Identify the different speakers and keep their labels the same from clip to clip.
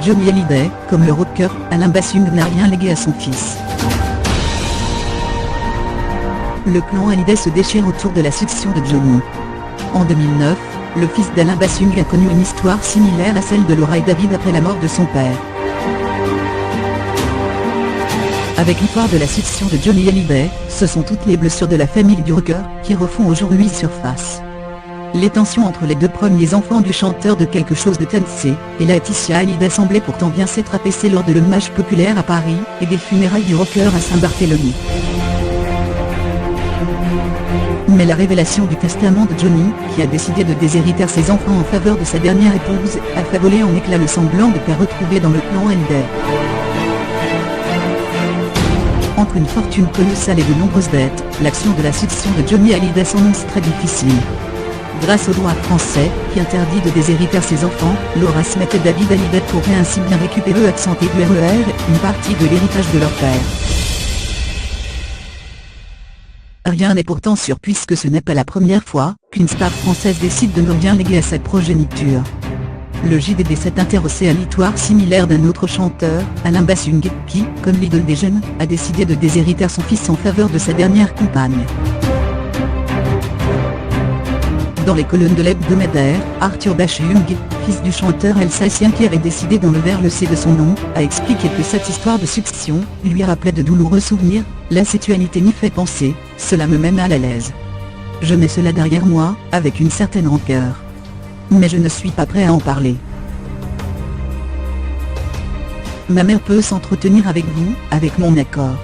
Speaker 1: Johnny Hallyday, comme le rocker, Alain Bashung n'a rien légué à son fils. Le clan Hallyday se déchire autour de la succession de Johnny. En 2009, le fils d'Alain Bashung a connu une histoire similaire à celle de Laura et David après la mort de son père. Avec l'histoire de la succession de Johnny Hallyday, ce sont toutes les blessures de la famille du rocker qui refont aujourd'hui surface. Les tensions entre les deux premiers enfants du chanteur de Quelque chose de Tennessee et Laetitia Hallyday semblaient pourtant bien s'être apaisées lors de l'hommage populaire à Paris et des funérailles du rocker à Saint-Barthélemy. Mais la révélation du testament de Johnny, qui a décidé de déshériter ses enfants en faveur de sa dernière épouse, a fait voler en éclats le semblant de père retrouvé dans le clan Hallyday. Entre une fortune colossale et de nombreuses dettes, l'action de la succession de Johnny Hallyday s'annonce très difficile. Grâce au droit français, qui interdit de déshériter ses enfants, Laura Smith et David Hallyday pourraient ainsi bien récupérer accent du RER, une partie de l'héritage de leur père. Rien n'est pourtant sûr puisque ce n'est pas la première fois qu'une star française décide de ne rien léguer à sa progéniture. Le JDD s'est intéressé à l'histoire similaire d'un autre chanteur, Alain Bashung, qui, comme l'idole des jeunes, a décidé de déshériter son fils en faveur de sa dernière compagne. Dans les colonnes de l'hebdomadaire, Arthur Bashung, fils du chanteur alsacien qui avait décidé d'enlever le C de son nom, a expliqué que cette histoire de succession lui rappelait de douloureux souvenirs. La sexualité m'y fait penser, cela me met mal à l'aise. Je mets cela derrière moi, avec une certaine rancœur. Mais je ne suis pas prêt à en parler. Ma mère peut s'entretenir avec vous, avec mon accord.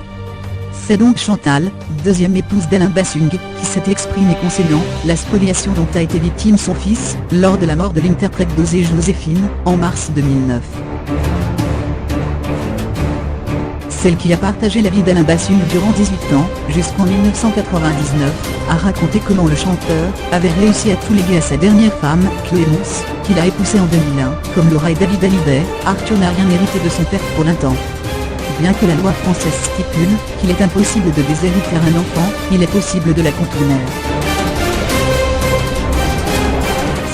Speaker 1: C'est donc Chantal, deuxième épouse d'Alain Bashung, qui s'est exprimée concernant la spoliation dont a été victime son fils, lors de la mort de l'interprète d'Osée Joséphine, en mars 2009. Celle qui a partagé la vie d'Alain Bashung durant 18 ans, jusqu'en 1999, a raconté comment le chanteur avait réussi à tout léguer à sa dernière femme, Chloé Mons, qu'il a épousée en 2001. Comme Laura et David Hallyday, Arthur n'a rien hérité de son père pour l'instant. Bien que la loi française stipule qu'il est impossible de déshériter un enfant, il est possible de la contourner.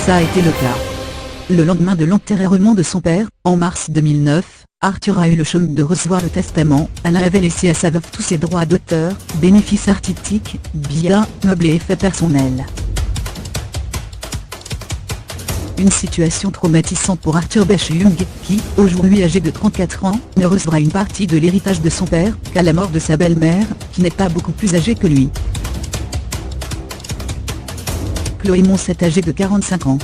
Speaker 1: Ça a été le cas. Le lendemain de l'enterrement de son père, en mars 2009, Arthur a eu le choc de recevoir le testament. Alain avait laissé à sa veuve tous ses droits d'auteur, bénéfices artistiques, biens, meubles et effets personnels. Une situation traumatisante pour Arthur Bashung, qui, aujourd'hui âgé de 34 ans, ne recevra une partie de l'héritage de son père, qu'à la mort de sa belle-mère, qui n'est pas beaucoup plus âgée que lui. Chloé Mons est âgée de 45 ans.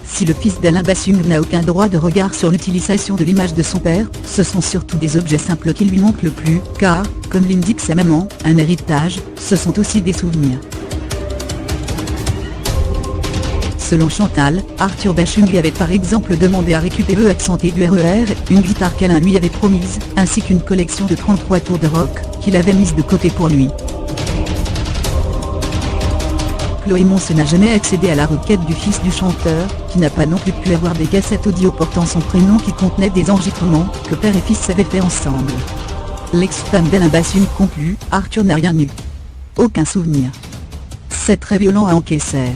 Speaker 1: Si le fils d'Alain Bashung n'a aucun droit de regard sur l'utilisation de l'image de son père, ce sont surtout des objets simples qui lui manquent le plus, car, comme l'indique sa maman, un héritage, ce sont aussi des souvenirs. Selon Chantal, Arthur Bashung avait par exemple demandé à récupérer accent du RER, une guitare qu'Alain lui avait promise, ainsi qu'une collection de 33 tours de rock, qu'il avait mise de côté pour lui. Chloé Mons n'a jamais accédé à la requête du fils du chanteur, qui n'a pas non plus pu avoir des cassettes audio portant son prénom qui contenaient des enregistrements que père et fils avaient fait ensemble. L'ex-femme d'Alain Bashung conclut, Arthur n'a rien eu. Aucun souvenir. C'est très violent à encaisser.